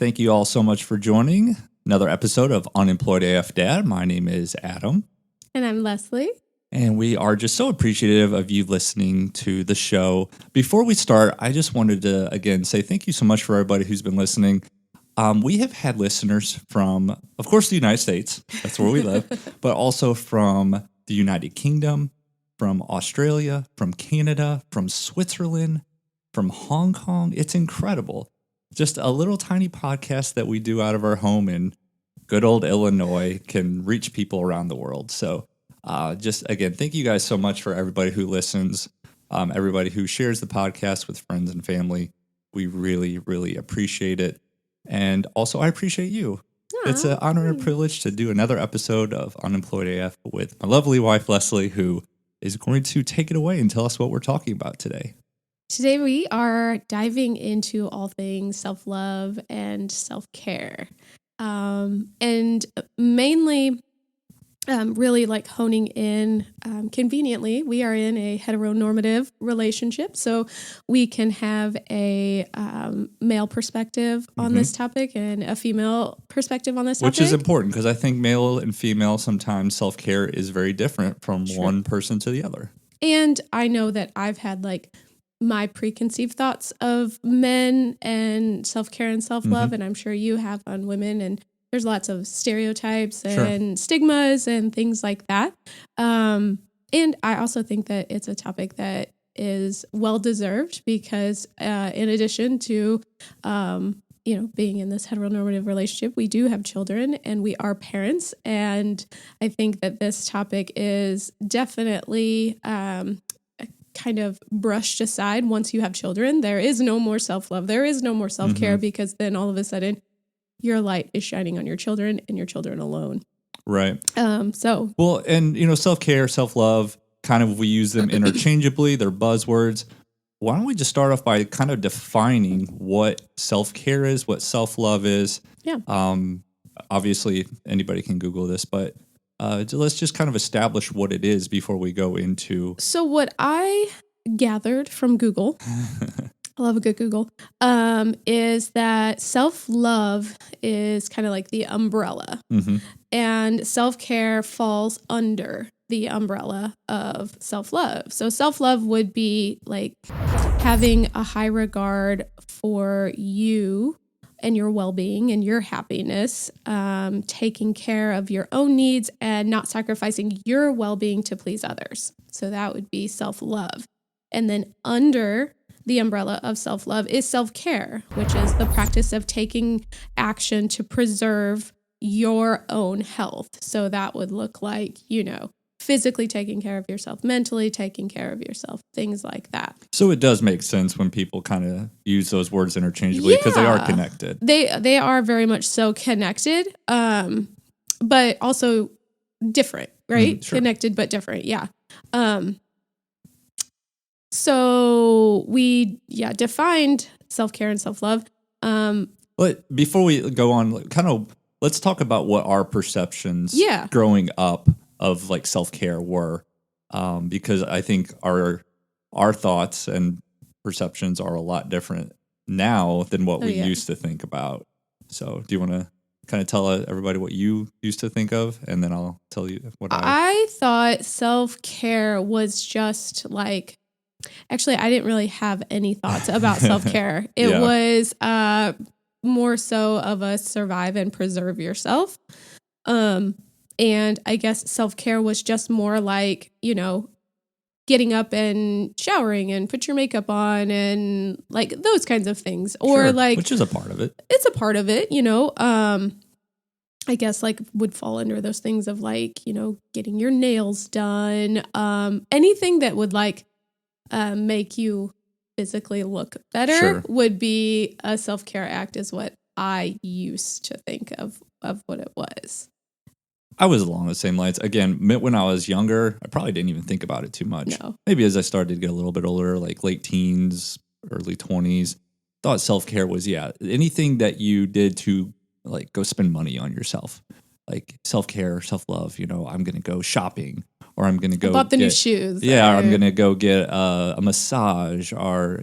Thank you all so much for joining another episode of Unemployed AF Dad. My name is Adam. And I'm Leslie. And we are just so appreciative of you listening to the show. Before we start, I just wanted to, again, say thank you so much for everybody who's been listening. We have had listeners from, of course, the United States. That's where we live. But also from the United Kingdom, from Australia, from Canada, from Switzerland, from Hong Kong. It's incredible. Just a little tiny podcast that we do out of our home in good old Illinois can reach people around the world. So just, again, thank you guys so much for everybody who listens, everybody who shares the podcast with friends and family. We really, really appreciate it. And also, I appreciate you. It's an honor and a privilege to do another episode of Unemployed AF with my lovely wife, Leslie, who is going to take it away and tell us what we're talking about today. Today we are diving into all things self-love and self-care. And mainly really like honing in conveniently. We are in a heteronormative relationship, so we can have a male perspective on this topic and a female perspective on this topic. Which is important because I think male and female sometimes self-care is very different from one person to the other. And I know that I've had like my preconceived thoughts of men and self-care and self-love, and I'm sure you have on women, and there's lots of stereotypes and stigmas and things like that. And I also think that it's a topic that is well-deserved because in addition to, being in this heteronormative relationship, we do have children and we are parents. And I think that this topic is definitely kind of brushed aside once you have children. There is no more self-love. There is no more self-care because then all of a sudden your light is shining on your children and your children alone. Right. Well, and self-care, self-love, kind of we use them interchangeably. They're buzzwords. Why don't we just start off by kind of defining what self-care is, what self-love is? Yeah. Obviously anybody can Google this, but let's just kind of establish what it is before we go into. So what I gathered from Google, I love a good Google, is that self-love is kind of like the umbrella, and self-care falls under the umbrella of self-love. So self-love would be like having a high regard for you and your well-being and your happiness, taking care of your own needs and not sacrificing your well-being to please others. So that would be self-love. And then under the umbrella of self-love is self-care, which is the practice of taking action to preserve your own health. So that would look like, physically taking care of yourself, mentally taking care of yourself, things like that. So it does make sense when people kind of use those words interchangeably because they are connected. They are very much so connected, but also different, right? Sure. Connected but different, yeah. So we defined self-care and self-love. But before we go on, let's talk about what our perceptions growing up of like self-care were, because I think our thoughts and perceptions are a lot different now than what we used to think about. So do you want to kind of tell everybody what you used to think of, and then I'll tell you what I thought self-care was just like, actually, I didn't really have any thoughts about self-care. It was more so of a survive and preserve yourself. And I guess self-care was just more like, getting up and showering and put your makeup on and like those kinds of things. Or like, which is a part of it. It's a part of it, I guess like would fall under those things of like, getting your nails done. Anything that would like make you physically look better would be a self-care act is what I used to think of what it was. I was along the same lines. Again, when I was younger, I probably didn't even think about it too much. No. Maybe as I started to get a little bit older, like late teens, early 20s, thought self-care was, anything that you did to like go spend money on yourself. Like self-care, self-love, I'm going to go shopping, or I'm going to go bought the new shoes. Yeah, or I'm going to go get a massage, or,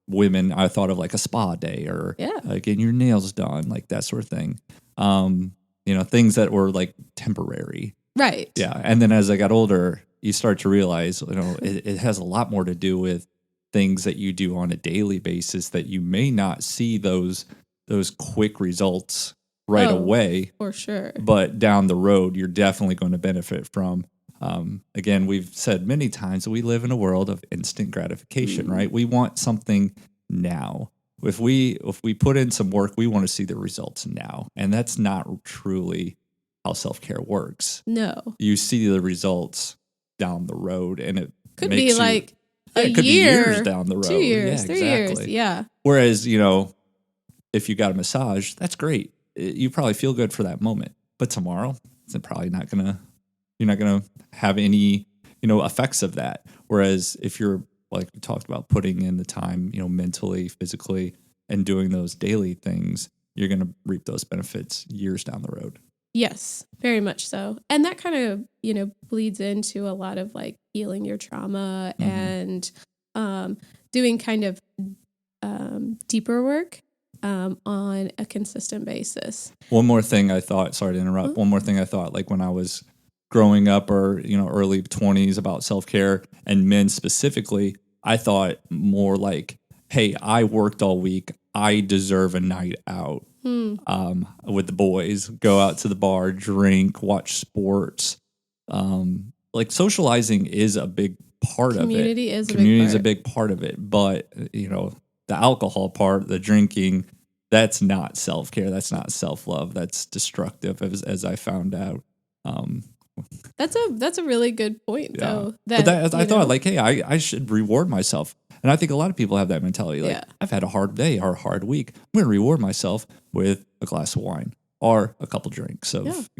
women, I thought of like a spa day or getting your nails done, like that sort of thing. Things that were like temporary. Right. Yeah. And then as I got older, you start to realize, it has a lot more to do with things that you do on a daily basis that you may not see those quick results right away. For sure. But down the road, you're definitely going to benefit from. Again, we've said many times that we live in a world of instant gratification, right? We want something now. If we put in some work, we want to see the results now. And that's not truly how self-care works. No. You see the results down the road, and it could be like a it could year, be years down the road. 2 years, 3 years. Yeah. Whereas, if you got a massage, that's great. You probably feel good for that moment. But tomorrow, it's probably you're not gonna have any, effects of that. Whereas if you're, like we talked about, putting in the time, mentally, physically, and doing those daily things, you're gonna reap those benefits years down the road. Yes, very much so. And that kind of, bleeds into a lot of like healing your trauma and doing kind of deeper work on a consistent basis. One more thing I thought, sorry to interrupt, one more thing I thought, like when I was growing up or, early 20s about self-care and men specifically, I thought more like, hey, I worked all week. I deserve a night out with the boys, go out to the bar, drink, watch sports. Like socializing is a big part of it. Community is a big part of it. But, the alcohol part, the drinking, that's not self-care. That's not self-love. That's destructive, as I found out. That's a really good point, though. I thought, like, hey, I should reward myself. And I think a lot of people have that mentality. Like, I've had a hard day or a hard week. I'm going to reward myself with a glass of wine or a couple drinks of,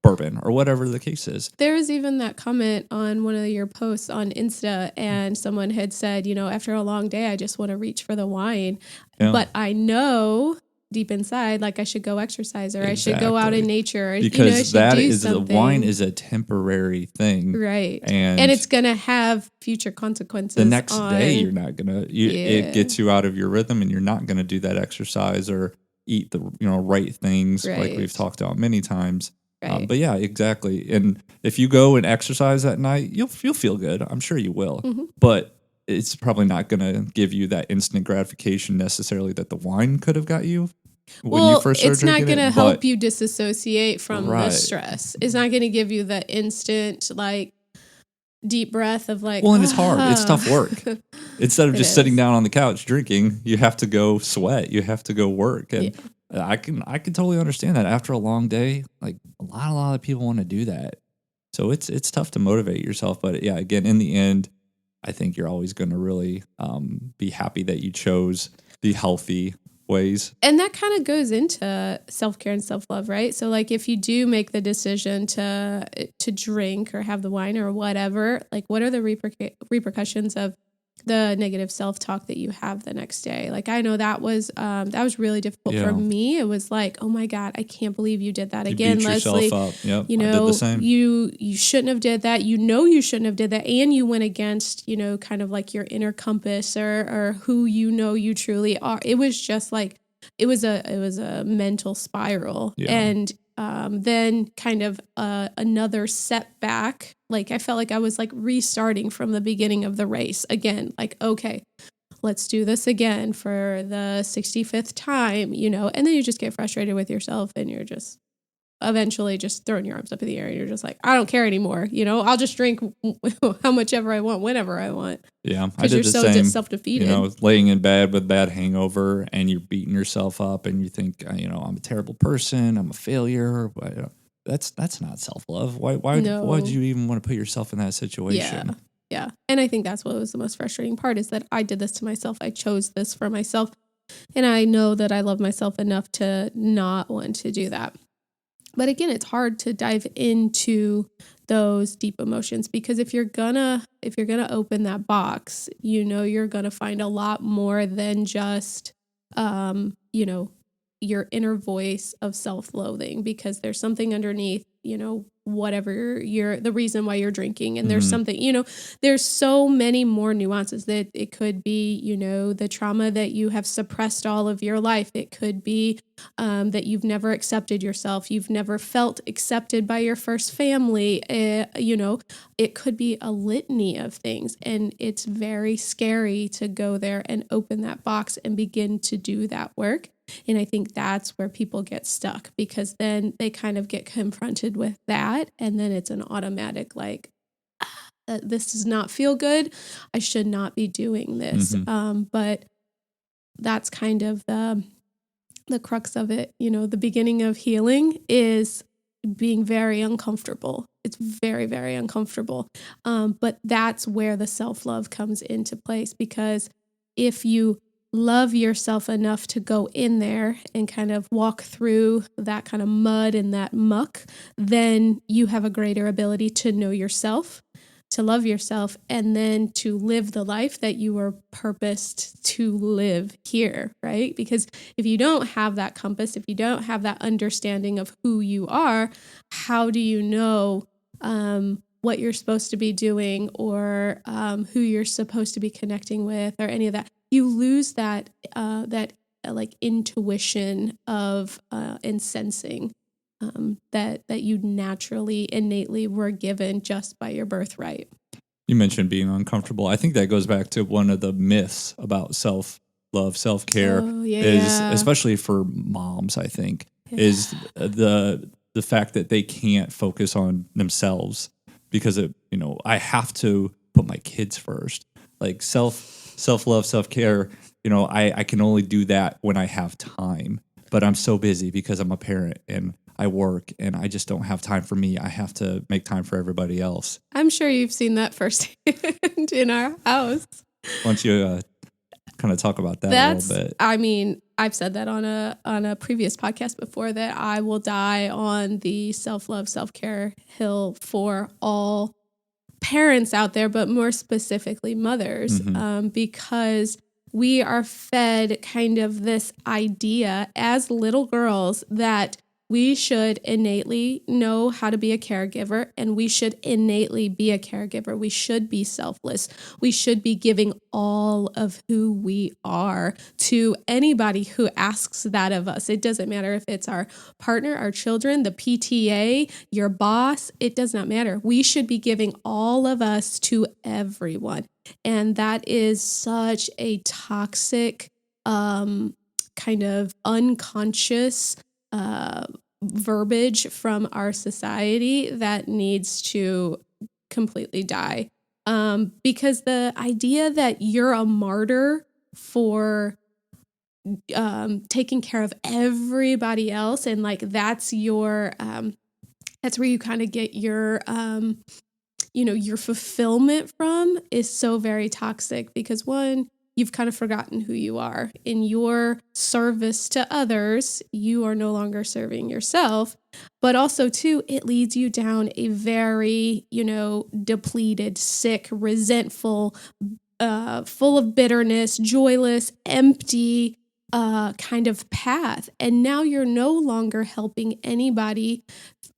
bourbon or whatever the case is. There was even that comment on one of your posts on Insta, and someone had said, after a long day, I just want to reach for the wine. Yeah. But I know deep inside, like I should go exercise or I should go out in nature. Or, because the wine is a temporary thing. Right. And it's going to have future consequences. The next day, you're not going to, it gets you out of your rhythm and you're not going to do that exercise or eat the, right things like we've talked about many times. Right. But yeah, exactly. And if you go and exercise that night, you'll feel good. I'm sure you will. Mm-hmm. But it's probably not going to give you that instant gratification necessarily that the wine could have got you. When you first started it's not going to help you disassociate from the stress. It's not going to give you the instant, like, deep breath of like, well, and it's hard. It's tough work. Instead of just sitting down on the couch drinking, you have to go sweat. You have to go work. And I can totally understand that after a long day, like a lot of people want to do that. So it's tough to motivate yourself. But yeah, again, in the end, I think you're always going to really be happy that you chose the healthy ways. And that kind of goes into self-care and self-love, right? So like if you do make the decision to drink or have the wine or whatever, like what are the repercussions of the negative self-talk that you have the next day? Like I know that was really difficult for me. It was like, oh my God, I can't believe you did that again, Leslie. Up. Yep, I did the same. You shouldn't have did that. You shouldn't have did that. And you went against, kind of like your inner compass or who you truly are. It was just like it was a mental spiral. Yeah. And then kind of another setback. Like I felt like I was like restarting from the beginning of the race again. Like, okay, let's do this again for the 65th time, and then you just get frustrated with yourself and you're just eventually just throwing your arms up in the air and you're just like, I don't care anymore. I'll just drink how much ever I want, whenever I want. Yeah. I did the same, self-defeated. Laying in bed with bad hangover and you're beating yourself up and you think, I'm a terrible person. I'm a failure. But, that's not self-love. Why would you even want to put yourself in that situation? Yeah. And I think that's what was the most frustrating part is that I did this to myself. I chose this for myself. And I know that I love myself enough to not want to do that. But again, it's hard to dive into those deep emotions because if you're gonna open that box, you're gonna find a lot more than just your inner voice of self-loathing, because there's something underneath, whatever the reason why you're drinking. And there's something, there's so many more nuances that it could be, the trauma that you have suppressed all of your life. It could be that you've never accepted yourself. You've never felt accepted by your first family. It could be a litany of things. And it's very scary to go there and open that box and begin to do that work. And I think that's where people get stuck, because then they kind of get confronted with that. And then it's an automatic, like, this does not feel good. I should not be doing this. But that's kind of the crux of it. The beginning of healing is being very uncomfortable. It's very, very uncomfortable. But that's where the self-love comes into place, because if you love yourself enough to go in there and kind of walk through that kind of mud and that muck, then you have a greater ability to know yourself, to love yourself, and then to live the life that you were purposed to live here, right? Because if you don't have that compass, if you don't have that understanding of who you are, how do you know what you're supposed to be doing, or who you're supposed to be connecting with, or any of that? You lose that like intuition of and sensing that you naturally, innately were given just by your birthright. You mentioned being uncomfortable. I think that goes back to one of the myths about self-love, self-care, is especially for moms, I think, is the fact that they can't focus on themselves because I have to put my kids first. Like self-love, self-care, I can only do that when I have time, but I'm so busy because I'm a parent and I work and I just don't have time for me. I have to make time for everybody else. I'm sure you've seen that firsthand in our house. Why don't you kind of talk about that a little bit? I mean, I've said that on a previous podcast before, that I will die on the self-love, self-care hill for all parents out there, but more specifically mothers, because we are fed kind of this idea as little girls that we should innately know how to be a caregiver, and we should innately be a caregiver. We should be selfless. We should be giving all of who we are to anybody who asks that of us. It doesn't matter if it's our partner, our children, the PTA, your boss. It does not matter. We should be giving all of us to everyone. And that is such a toxic, kind of unconscious verbiage from our society that needs to completely die. Because the idea that you're a martyr for taking care of everybody else, and like that's your that's where you kind of get your your fulfillment from, is so very toxic, because one, you've kind of forgotten who you are. In your service to others, you are no longer serving yourself. But also, too, it leads you down a very, depleted, sick, resentful, full of bitterness, joyless, empty kind of path. And now you're no longer helping anybody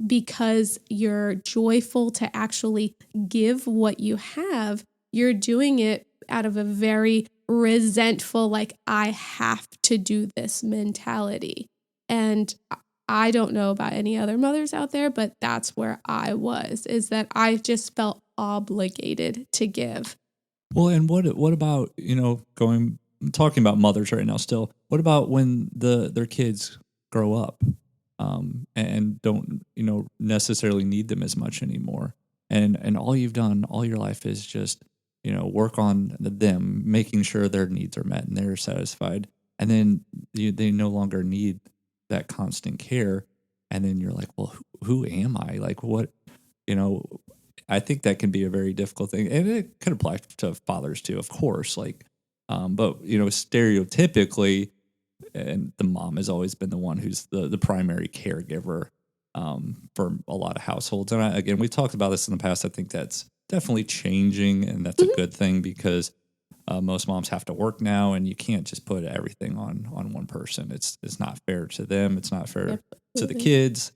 because you're joyful to actually give what you have. You're doing it out of a very resentful, like, I have to do this mentality. And I don't know about any other mothers out there, but that's where I was, is that I just felt obligated to give. Well, and what about, talking about mothers right now still, what about when their kids grow up and don't, necessarily need them as much anymore? And all you've done all your life is just, work on them, making sure their needs are met and they're satisfied. And then they no longer need that constant care. And then you're like, well, who am I? Like, what, I think that can be a very difficult thing. And it could apply to fathers too, of course. Like, but, stereotypically, and the mom has always been the one who's the primary caregiver for a lot of households. And again, we've talked about this in the past. I think that's definitely changing, and that's a good thing, because Most moms have to work now, and you can't just put everything on one person. It's not fair to them. It's not fair to the kids.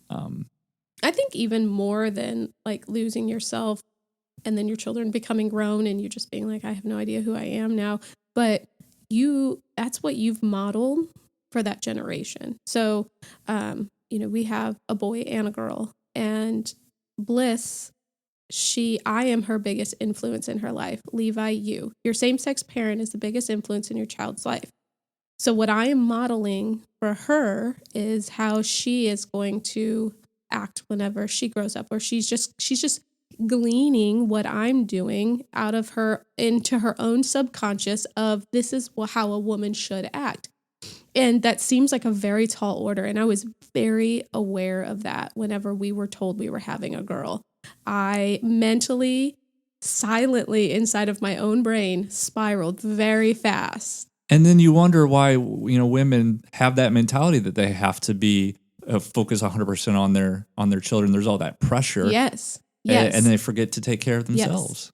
I think even more than like losing yourself and then your children becoming grown and you just being like, I have no idea who I am now. But that's what you've modeled for that generation. So, we have a boy and a girl, and Bliss, I am her biggest influence in her life. Levi, your same-sex parent is the biggest influence in your child's life. So what I am modeling for her is how she is going to act whenever she grows up, or she's just gleaning what I'm doing out of her into her own subconscious of this is how a woman should act. And that seems like a very tall order. And I was very aware of that whenever we were told we were having a girl. I mentally, silently inside of my own brain spiraled very fast. And then you wonder why, women have that mentality that they have to be focus 100% on their children. There's all that pressure. Yes. And they forget to take care of themselves.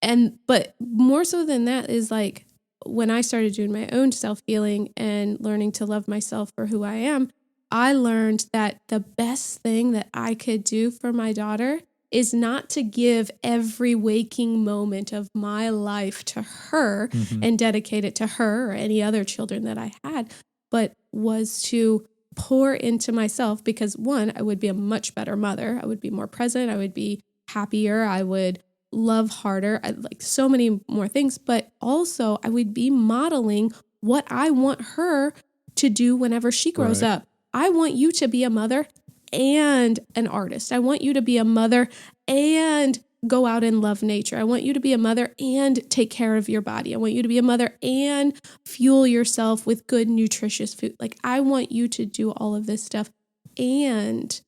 Yes. But more so than that is like when I started doing my own self-healing and learning to love myself for who I am, I learned that the best thing that I could do for my daughter is not to give every waking moment of my life to her and dedicate it to her or any other children that I had, but was to pour into myself because, one, I would be a much better mother. I would be more present. I would be happier. I would love harder. I like so many more things, but also I would be modeling what I want her to do whenever she grows up. I want you to be a mother and an artist. I want you to be a mother and go out and love nature. I want you to be a mother and take care of your body. I want you to be a mother and fuel yourself with good, nutritious food. Like, I want you to do all of this stuff and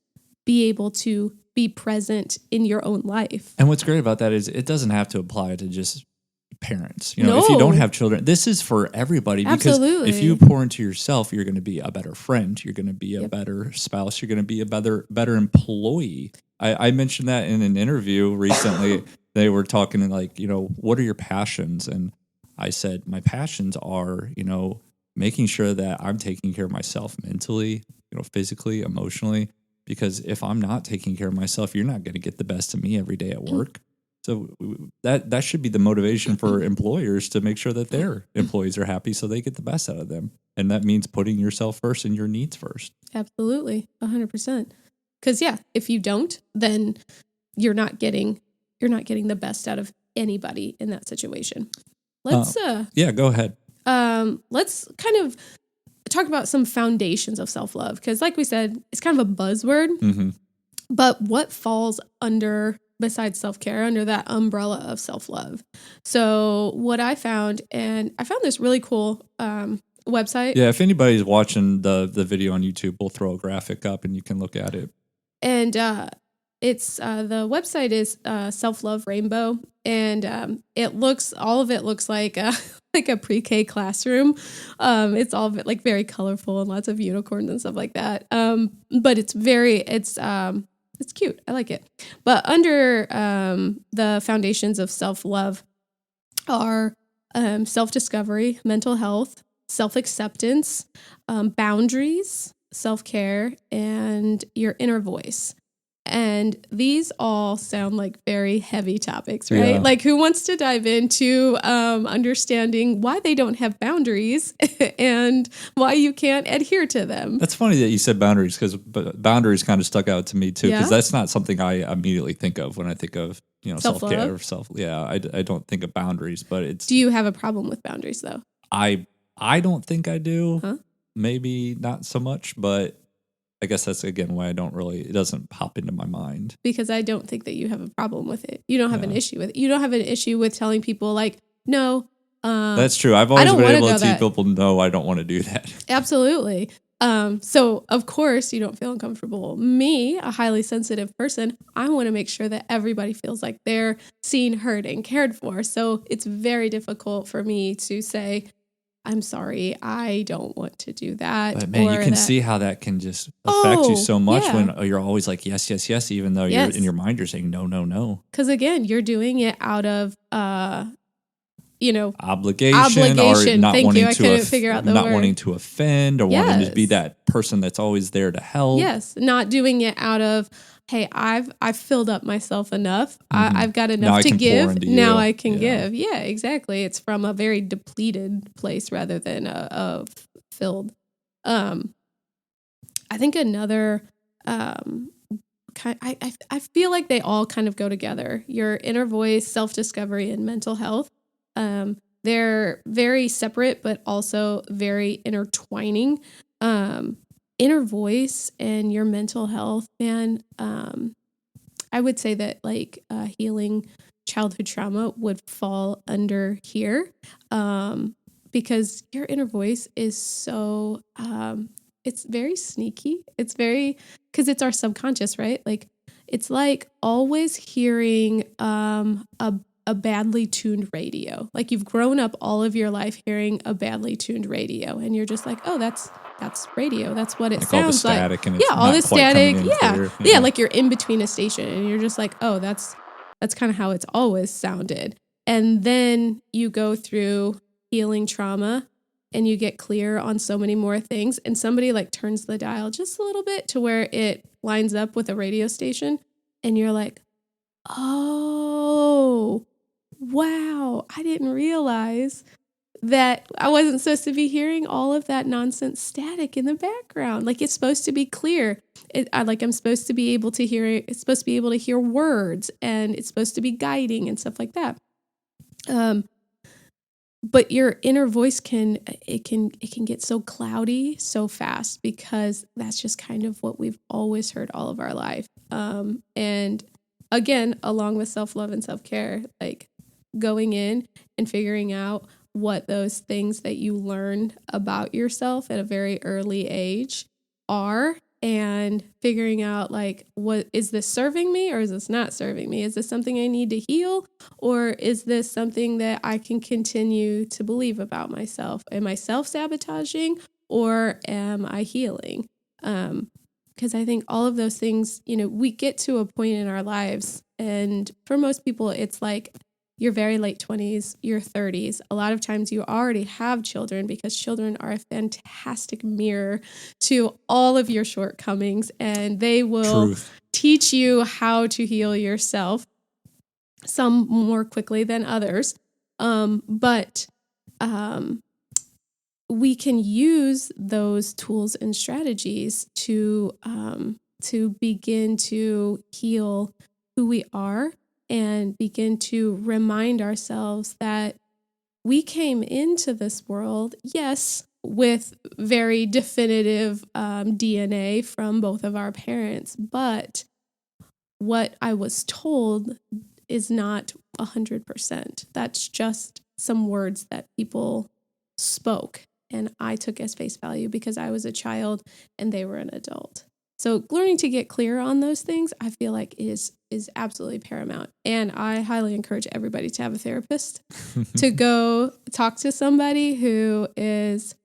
be able to be present in your own life. And what's great about that is it doesn't have to apply to just parents. If you don't have children, this is for everybody. Absolutely. Because if you pour into yourself, you're going to be a better friend. You're going to be a better spouse. You're going to be a better employee. I mentioned that in an interview recently. They were talking like, what are your passions? And I said, my passions are, making sure that I'm taking care of myself mentally, physically, emotionally. Because if I'm not taking care of myself, you're not going to get the best of me every day at work. So that should be the motivation for employers to make sure that their employees are happy so they get the best out of them. And that means putting yourself first and your needs first. Absolutely. 100%. Because if you don't, then you're not getting the best out of anybody in that situation. Let's go ahead. Let's kind of talk about some foundations of self-love, because like we said, it's kind of a buzzword, but what falls under, besides self-care, under that umbrella of self-love? So what I found, and I found this really cool website. Yeah, if anybody's watching the video on YouTube, we'll throw a graphic up and you can look at it. And it's the website is Self-Love Rainbow, and all of it looks like like a pre-K classroom. It's all of it like very colorful and lots of unicorns and stuff like that. But it's cute. I like it. But under the foundations of self-love are self-discovery, mental health, self-acceptance, boundaries, self-care, and your inner voice. And these all sound like very heavy topics, right? Yeah. Like, who wants to dive into understanding why they don't have boundaries and why you can't adhere to them? That's funny that you said boundaries, because boundaries kind of stuck out to me too, because Yeah? that's not something I immediately think of when I think of Self-love? self-care or self. Yeah, I don't think of boundaries, but it's. Do you have a problem with boundaries though? I don't think I do. Huh? Maybe not so much, but I guess that's again why it doesn't pop into my mind. Because I don't think that you have a problem with it. You don't have an issue with it. You don't have an issue with telling people like, no. That's true. I've always been able to tell people, no, I don't want to do that. Absolutely. So of course you don't feel uncomfortable. Me, a highly sensitive person, I want to make sure that everybody feels like they're seen, heard, and cared for. So it's very difficult for me to say, I'm sorry, I don't want to do that. But man, you can see how that can just affect you so much when you're always like, yes, yes, yes, even though you're in your mind, you're saying no, no, no. Because again, you're doing it out of obligation or not Thank wanting you. I to couldn't figure out the not word. wanting to offend or wanting to be Yes. that person that's always there to help. Yes, not doing it out of, hey, I've filled up myself enough. I've got Now enough I to can pour give. into Now you. I can Yeah. give. Yeah, exactly. It's from a very depleted place rather than a filled. I think another I feel like they all kind of go together. Your inner voice, self-discovery, and mental health. They're very separate, but also very intertwining. Inner voice and your mental health, man. I would say that like healing childhood trauma would fall under here, because your inner voice is so it's very sneaky. It's very, because it's our subconscious, right? Like it's like always hearing a badly tuned radio. Like you've grown up all of your life hearing a badly tuned radio, and you're just like, oh, that's radio. That's what it Like all the sounds like. static and it's Yeah, all not the quite coming static. in Yeah, clear. yeah. Like you're in between a station, and you're just like, oh, that's kind of how it's always sounded. And then you go through healing trauma, and you get clear on so many more things, and somebody like turns the dial just a little bit to where it lines up with a radio station, and you're like, oh, wow, I didn't realize that I wasn't supposed to be hearing all of that nonsense static in the background. Like it's supposed to be clear. I'm supposed to be able to hear it. It's supposed to be able to hear words, and it's supposed to be guiding and stuff like that. But your inner voice can get so cloudy so fast, because that's just kind of what we've always heard all of our life. And again, along with self-love and self-care, like going in and figuring out what those things that you learned about yourself at a very early age are, and figuring out like, what is this serving me or is this not serving me? Is this something I need to heal, or is this something that I can continue to believe about myself? Am I self-sabotaging, or am I healing? Because I think all of those things, we get to a point in our lives, and for most people, it's like your very late 20s, your 30s. A lot of times you already have children, because children are a fantastic mirror to all of your shortcomings, and they will teach you how to heal yourself, some more quickly than others. But we can use those tools and strategies to begin to heal who we are, and begin to remind ourselves that we came into this world, yes, with very definitive DNA from both of our parents, but what I was told is not 100%. That's just some words that people spoke, and I took as face value because I was a child and they were an adult. So learning to get clear on those things, I feel like is absolutely paramount. And I highly encourage everybody to have a therapist, to go talk to somebody who is,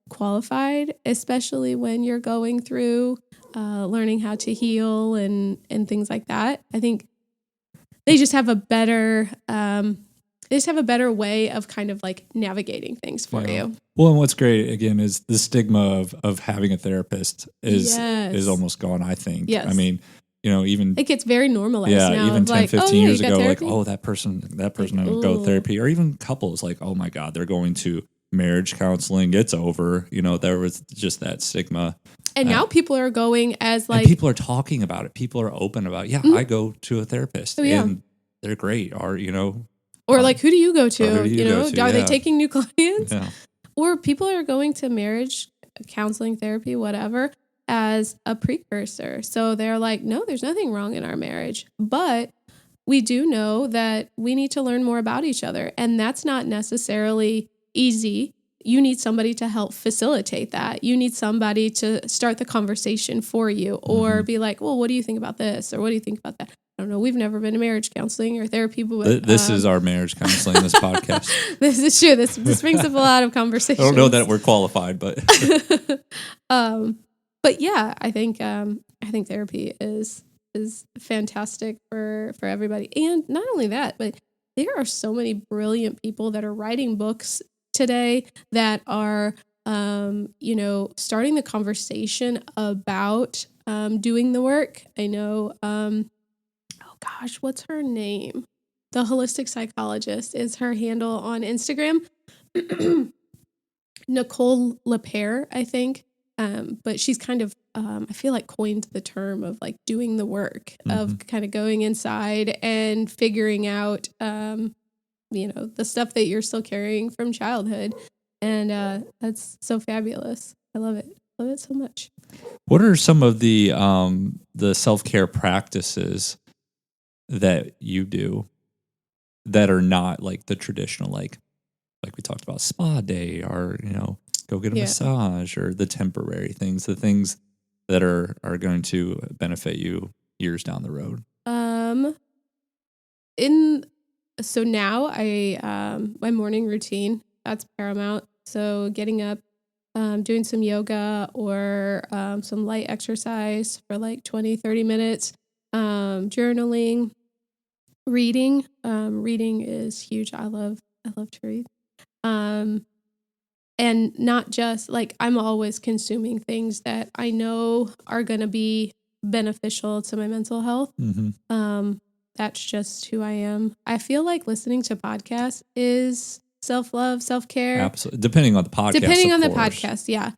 qualified, especially when you're going through learning how to heal and things like that. I think they just have a better way of kind of like navigating things for you. Well, and what's great again is the stigma of having a therapist is almost gone, I think. Yes. I mean, even it gets very normalized now. Even 10, 15 years ago, like, therapy? oh, that person doesn't go to therapy, or even couples like, oh my God, they're going to marriage counseling. It's over. There was just that stigma. And now people are going as like, and people are talking about it. People are open about it. Yeah, I go to a therapist and they're great. Or, or like, who do you go to? Are they taking new clients? Yeah. Or people are going to marriage counseling, therapy, whatever, as a precursor. So they're like, no, there's nothing wrong in our marriage, but we do know that we need to learn more about each other. And that's not necessarily easy. You need somebody to help facilitate that. You need somebody to start the conversation for you, or be like, well, what do you think about this? Or what do you think about that? I don't know. We've never been to marriage counseling or therapy, but this is our marriage counseling, this podcast. This is true. This brings up a lot of conversations. I don't know that we're qualified, but but yeah, I think therapy is fantastic for everybody. And not only that, but there are so many brilliant people that are writing books today that are, starting the conversation about doing the work. I know, oh gosh, what's her name? The holistic psychologist is her handle on Instagram. Nicole LePere, I think. But she's kind of, I feel like coined the term of like doing the work of kind of going inside and figuring out, the stuff that you're still carrying from childhood. And that's so fabulous. I love it. Love it so much. What are some of the self-care practices that you do that are not like the traditional, like we talked about spa day, or, go get a massage, or the temporary things, the things that are going to benefit you years down the road? So now my morning routine, that's paramount. So getting up, doing some yoga or some light exercise for like 20, 30 minutes, journaling, reading. Reading is huge. I love to read. And not just like, I'm always consuming things that I know are going to be beneficial to my mental health. That's just who I am. I feel like listening to podcasts is self-love, self-care. Absolutely. Depending on the podcast. The podcast. Yeah.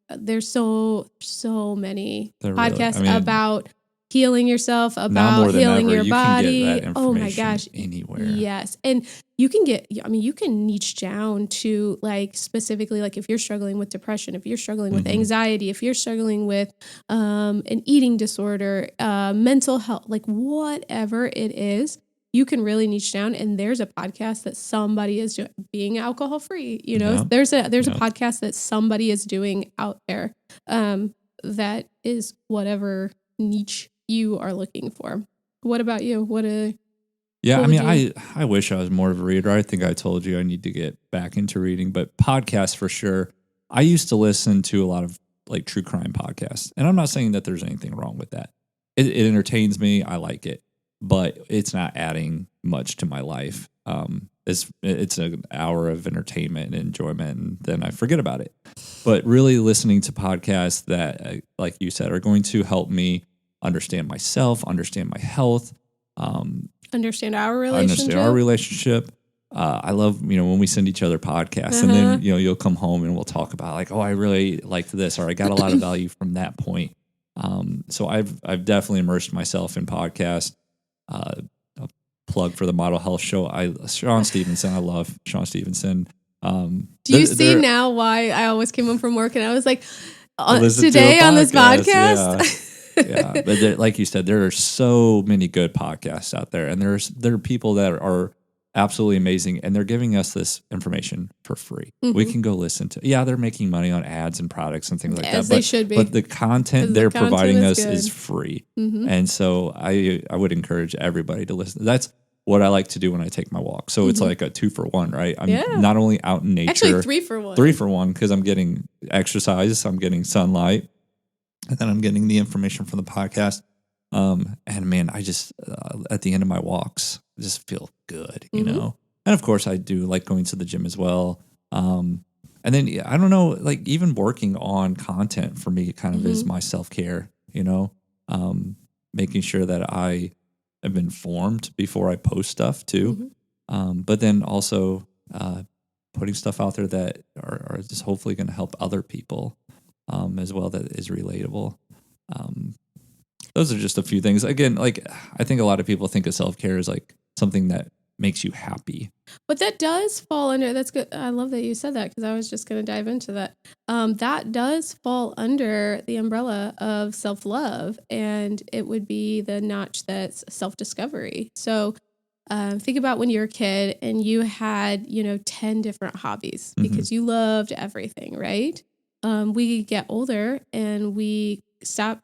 There's so many podcasts about healing yourself, about healing your body. Oh my gosh. Anywhere. Yes. And you can niche down to like specifically, like if you're struggling with depression, if you're struggling with anxiety, if you're struggling with an eating disorder, mental health, like whatever it is, you can really niche down. And there's a podcast that somebody is being alcohol free. There's a podcast that somebody is doing out there that is whatever niche you are looking for. What about you? I wish I was more of a reader. I think I told you I need to get back into reading, but podcasts for sure. I used to listen to a lot of like true crime podcasts, and I'm not saying that there's anything wrong with that. It entertains me. I like it, but it's not adding much to my life. It's an hour of entertainment and enjoyment, and then I forget about it. But really listening to podcasts that, like you said, are going to help me understand myself, understand my health, understand our relationship. I love, when we send each other podcasts, and then, you'll come home and we'll talk about like, oh, I really liked this, or I got a lot of value from that point. So I've definitely immersed myself in podcasts. A plug for the Model Health Show. Sean Stevenson. I love Sean Stevenson. Do you see now why I always came home from work and I was like, today on this podcast? Yeah, but like you said, there are so many good podcasts out there, and there are people that are absolutely amazing, and they're giving us this information for free. We can go listen to. Yeah, they're making money on ads and products and things like that. They should be. But the content they're providing us is free, and so I would encourage everybody to listen. That's what I like to do when I take my walk. So it's like a 2-for-1, right? I'm not only out in nature. Actually, 3-for-1. 3-for-1, because I'm getting exercise, I'm getting sunlight, and then I'm getting the information from the podcast. And man, I just, at the end of my walks, I just feel good, you know? And of course I do like going to the gym as well. And then, I don't know, like even working on content for me kind of is my self-care, making sure that I have been informed before I post stuff too. But then also, putting stuff out there that are just hopefully going to help other people, as well, that is relatable. Those are just a few things. Again, like I think a lot of people think of self-care as like something that makes you happy. But that does fall under, that's good. I love that you said that, because I was just going to dive into that. That does fall under the umbrella of self-love, and it would be the notch that's self-discovery. So think about when you were a kid and you had, 10 different hobbies because you loved everything, right? We get older and we stop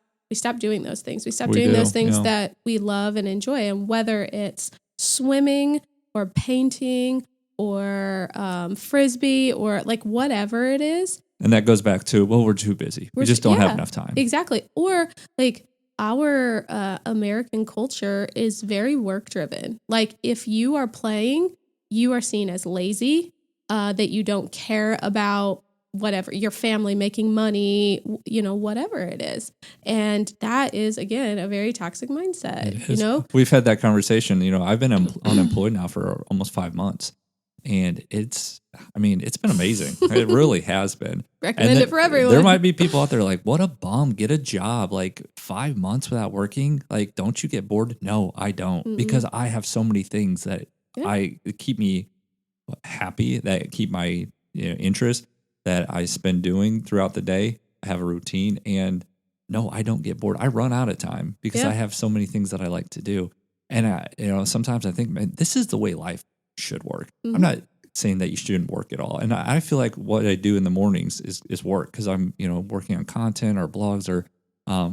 doing those things. We stop doing those things that we love and enjoy. And whether it's swimming or painting or Frisbee or like whatever it is. And that goes back to, well, we're too busy. We just don't have enough time. Exactly. Or like our American culture is very work driven. Like if you are playing, you are seen as lazy, that you don't care about whatever, your family, making money, whatever it is. And that is, again, a very toxic mindset, We've had that conversation. I've been unemployed now for almost 5 months. And it's been amazing. It really has been. Recommend it for everyone. There might be people out there like, what a bum, get a job. Like 5 months without working. Like, don't you get bored? No, I don't. Because I have so many things that keep me happy, that keep my interest, that I spend doing throughout the day. I have a routine, and no, I don't get bored. I run out of time because I have so many things that I like to do. And sometimes I think, man, this is the way life should work. I'm not saying that you shouldn't work at all. And I feel like what I do in the mornings is work, because I'm, working on content or blogs, or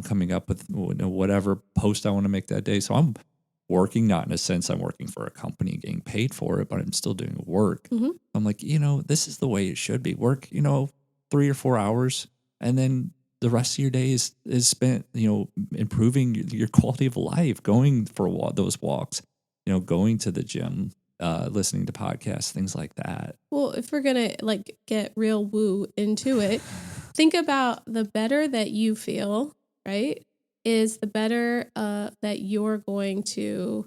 coming up with whatever post I want to make that day. So I'm working, not in a sense I'm working for a company getting paid for it, but I'm still doing work. I'm like, this is the way it should be. Work, 3 or 4 hours, and then the rest of your day is spent, improving your quality of life, going for those walks, going to the gym, listening to podcasts, things like that. Well, if we're going to get real woo into it, think about the better that you feel, right, is the better that you're going to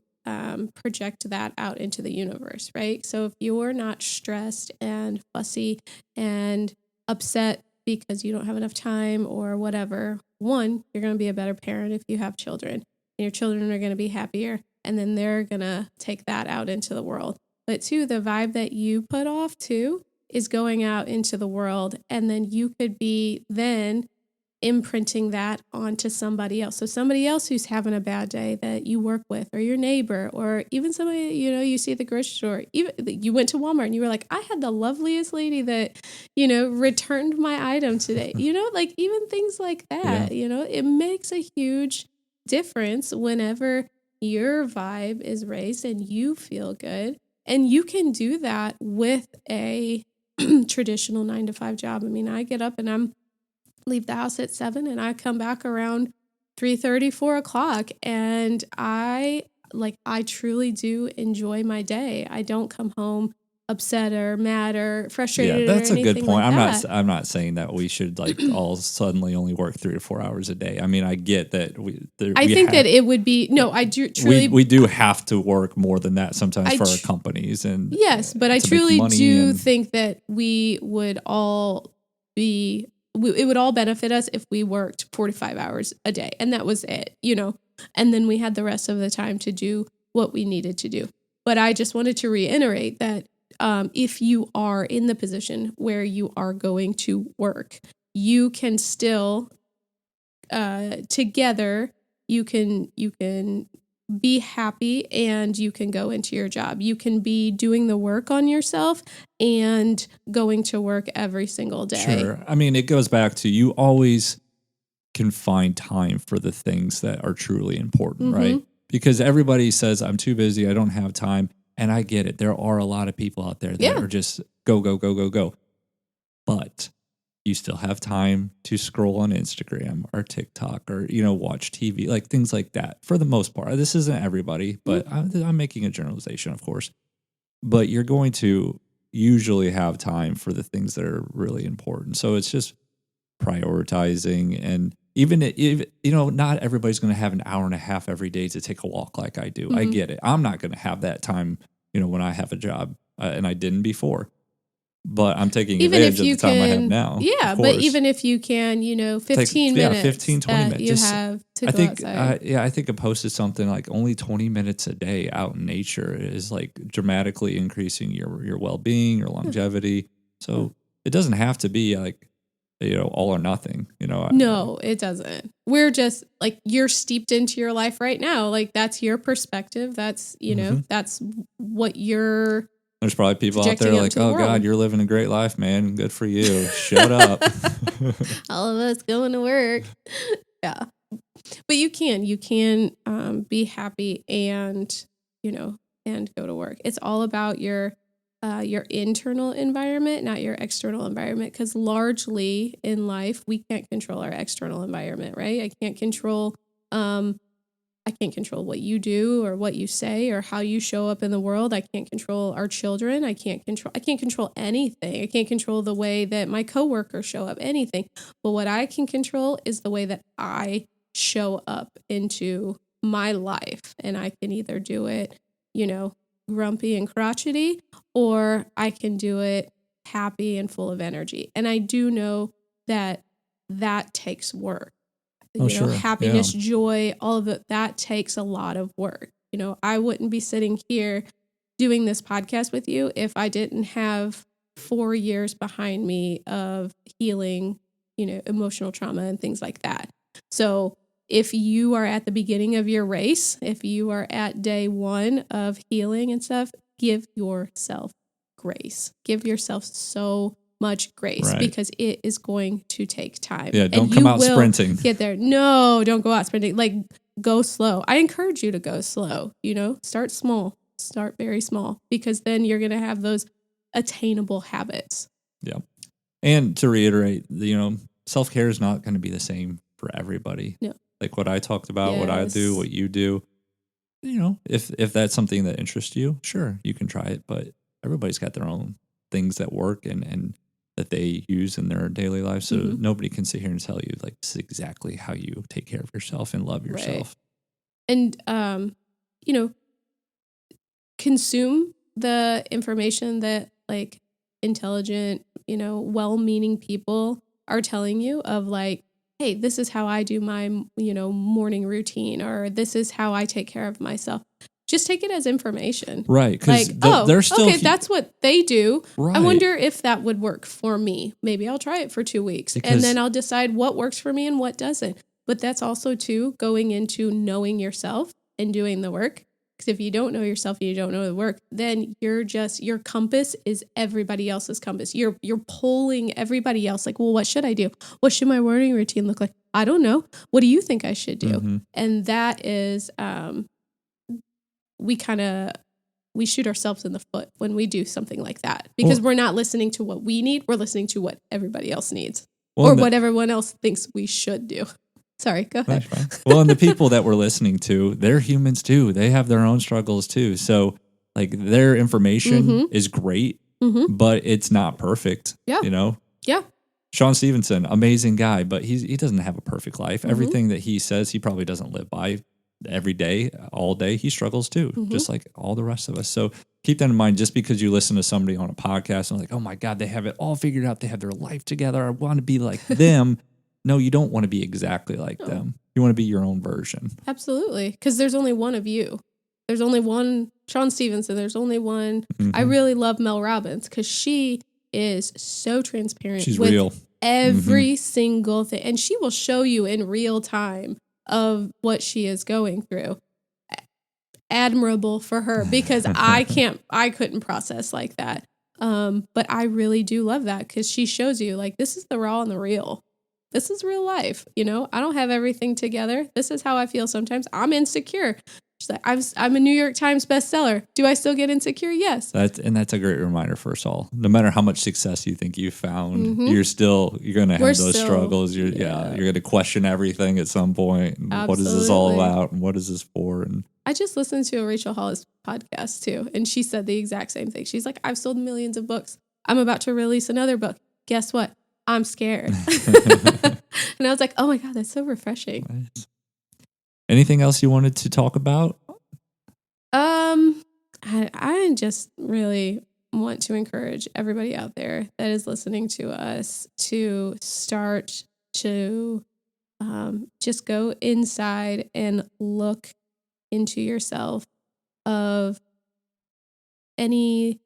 project that out into the universe, right? So if you're not stressed and fussy and upset because you don't have enough time or whatever, one, you're going to be a better parent if you have children. And your children are going to be happier, and then they're going to take that out into the world. But two, the vibe that you put off too is going out into the world, and then you could be then imprinting that onto somebody else. So somebody else who's having a bad day that you work with, or your neighbor, or even somebody, you see at the grocery store, even you went to Walmart and you were like, I had the loveliest lady that, returned my item today, like even things like that, it makes a huge difference whenever your vibe is raised and you feel good. And you can do that with a traditional 9-to-5 job. I mean, I get up and leave the house at 7 and I come back around 3:30, 4 o'clock. And I truly do enjoy my day. I don't come home upset or mad or frustrated. Yeah, that's or a good point. I'm not saying that we should all suddenly only work 3 to 4 hours a day. I mean, I get that I think that it would be I do truly we do have to work more than that sometimes for our companies, and yes, but I truly do think that we would all be it would all benefit us if we worked 45 hours a day, and that was it, and then we had the rest of the time to do what we needed to do. But I just wanted to reiterate that if you are in the position where you are going to work, you can still together you can be happy and you can go into your job. You can be doing the work on yourself and going to work every single day. Sure. I mean, it goes back to, you always can find time for the things that are truly important, right? Because everybody says, I'm too busy, I don't have time. And I get it. There are a lot of people out there that are just go, go, go, go, go. But you still have time to scroll on Instagram or TikTok or, watch TV, like things like that for the most part. This isn't everybody, but I'm making a generalization, of course. But you're going to usually have time for the things that are really important. So it's just prioritizing. And even not everybody's going to have an hour and a half every day to take a walk like I do. I get it. I'm not going to have that time, when I have a job, and I didn't before. But I'm taking advantage of the time I have now. Yeah, but even if you can, 15 minutes. Yeah, 15, 20 minutes. You have to go outside. I think I posted something like only 20 minutes a day out in nature is like dramatically increasing your well-being, your longevity. So it doesn't have to be like, all or nothing. No, it doesn't. We're just like, you're steeped into your life right now. Like that's your perspective. That's, that's what you're. There's probably people out there like, oh God, you're living a great life, man. Good for you. Shut up. All of us going to work. Yeah. But you can be happy and, and go to work. It's all about your internal environment, not your external environment. Because largely in life, we can't control our external environment, right? I can't control I can't control what you do or what you say or how you show up in the world. I can't control our children. I can't control anything. I can't control the way that my coworkers show up, anything. But what I can control is the way that I show up into my life. And I can either do it, grumpy and crotchety, or I can do it happy and full of energy. And I do know that takes work. Sure. Happiness, joy, all of it, that takes a lot of work. I wouldn't be sitting here doing this podcast with you if I didn't have 4 years behind me of healing, emotional trauma and things like that. So if you are at the beginning of your race, if you are at day 1 of healing and stuff, give yourself grace. Give yourself so much grace, because it is going to take time. Yeah, don't come out sprinting. Get there. No, don't go out sprinting. Like, go slow. I encourage you to go slow. Start small. Start very small, because then you're going to have those attainable habits. Yeah. And to reiterate, self-care is not going to be the same for everybody. No. Like what I talked about, what I do, what you do. If that's something that interests you, sure, you can try it. But everybody's got their own things that work and that they use in their daily life. So nobody can sit here and tell you, like, this is exactly how you take care of yourself and love yourself. Right. And, consume the information that, like, intelligent, well-meaning people are telling you of, like, hey, this is how I do my, morning routine, or this is how I take care of myself. Just take it as information. Right. Like, they're still that's what they do. Right. I wonder if that would work for me. Maybe I'll try it for 2 weeks and then I'll decide what works for me and what doesn't. But that's also, too, going into knowing yourself and doing the work. Because if you don't know yourself and you don't know the work, then your compass is everybody else's compass. You're pulling everybody else. Like, well, what should I do? What should my morning routine look like? I don't know. What do you think I should do? Mm-hmm. And that is... we shoot ourselves in the foot when we do something like that, because we're not listening to what we need. We're listening to what everybody else needs, or what everyone else thinks we should do. Sorry, go ahead. Well, and the people that we're listening to, they're humans too. They have their own struggles too. So, like, their information is great, but it's not perfect. Yeah. Yeah. Sean Stevenson, amazing guy, but he doesn't have a perfect life. Everything that he says, he probably doesn't live by. Every day, all day, he struggles too, just like all the rest of us. So keep that in mind. Just because you listen to somebody on a podcast and like, oh my God, they have it all figured out. They have their life together. I want to be like them. No, you don't want to be exactly like them. You want to be your own version. Absolutely. Because there's only one of you. There's only one Sean Stevenson. There's only one. I really love Mel Robbins because she is so transparent. She's real. Every single thing. And she will show you in real time of what she is going through. Admirable for her, because I couldn't process like that. But I really do love that, because she shows you, like, this is the raw and the real. This is real life. I don't have everything together. This is how I feel sometimes. I'm insecure. She's like, I'm a New York Times bestseller. Do I still get insecure? Yes. That's a great reminder for us all. No matter how much success you think you've found, you're going to have those struggles. You're going to question everything at some point. And what is this all about? And what is this for? And I just listened to a Rachel Hollis podcast too, and she said the exact same thing. She's like, I've sold millions of books. I'm about to release another book. Guess what? I'm scared. And I was like, oh my God, that's so refreshing. Nice. Anything else you wanted to talk about? I just really want to encourage everybody out there that is listening to us to start to just go inside and look into yourself of any,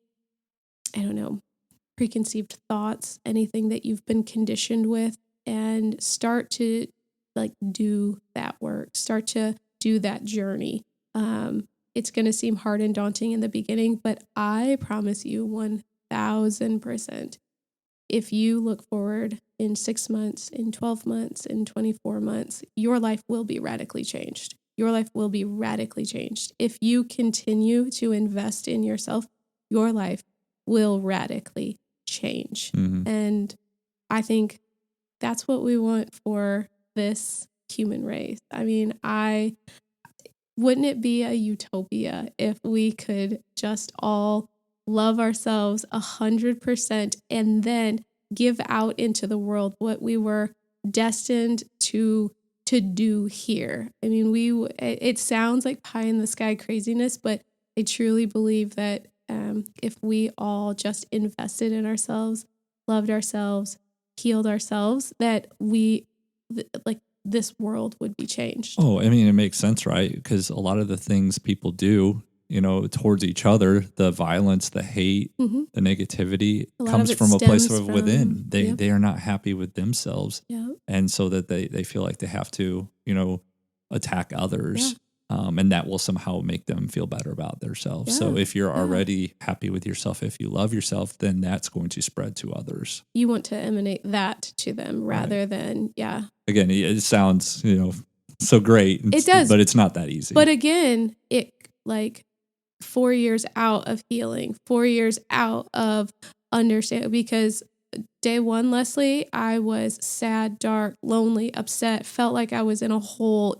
preconceived thoughts, anything that you've been conditioned with, and start to do that work, start to do that journey. It's going to seem hard and daunting in the beginning, but I promise you 1000%, if you look forward in 6 months, in 12 months, in 24 months, your life will be radically changed. Your life will be radically changed. If you continue to invest in yourself, your life will radically change. And I think that's what we want for this human race. I mean, wouldn't it be a utopia if we could just all love ourselves 100% and then give out into the world what we were destined to do here? I mean, it sounds like pie in the sky craziness, but I truly believe that if we all just invested in ourselves, loved ourselves, healed ourselves, that this world would be changed. Oh, I mean, it makes sense, right? Because a lot of the things people do, towards each other, the violence, the hate, Mhm. the negativity A lot comes of it from a place stems of within. from, They yep, they are not happy with themselves, yep, and so that they feel like they have to, attack yeah, others, and that will somehow make them feel better about themselves. So yeah, if you're yeah. already happy with yourself, if you love yourself, then that's going to spread to others. You want to emanate that to them Right. rather than, yeah. Again, it sounds, so great, It does. but it's not that easy. But again, it like 4 years out of healing, 4 years out of understanding, because day one, Leslie, I was sad, dark, lonely, upset, felt like I was in a hole,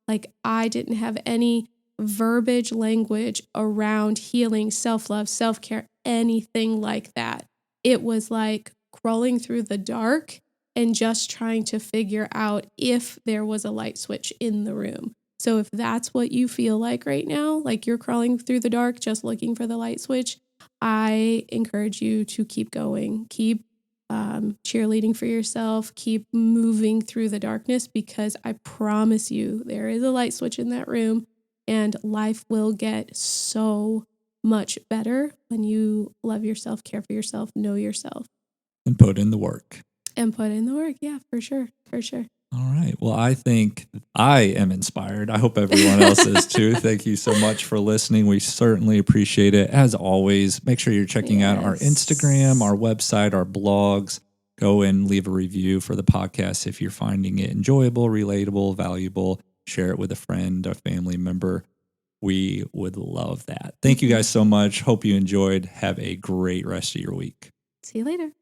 like I didn't have any verbiage language around healing, self-love, self-care, anything like that. It was like crawling through the dark and just trying to figure out if there was a light switch in the room. So if that's what you feel like right now, like you're crawling through the dark, just looking for the light switch, I encourage you to keep going, keep cheerleading for yourself, keep moving through the darkness, because I promise you there is a light switch in that room and life will get so much better when you love yourself, care for yourself, know yourself. And put in the work. And put in the work. Yeah, for sure. For sure. All right. Well, I think I am inspired. I hope everyone else is too. Thank you so much for listening. We certainly appreciate it. As always, make sure you're checking out our Instagram, our website, our blogs. Go and leave a review for the podcast if you're finding it enjoyable, relatable, valuable. Share it with a friend, a family member. We would love that. Thank you guys so much. Hope you enjoyed. Have a great rest of your week. See you later.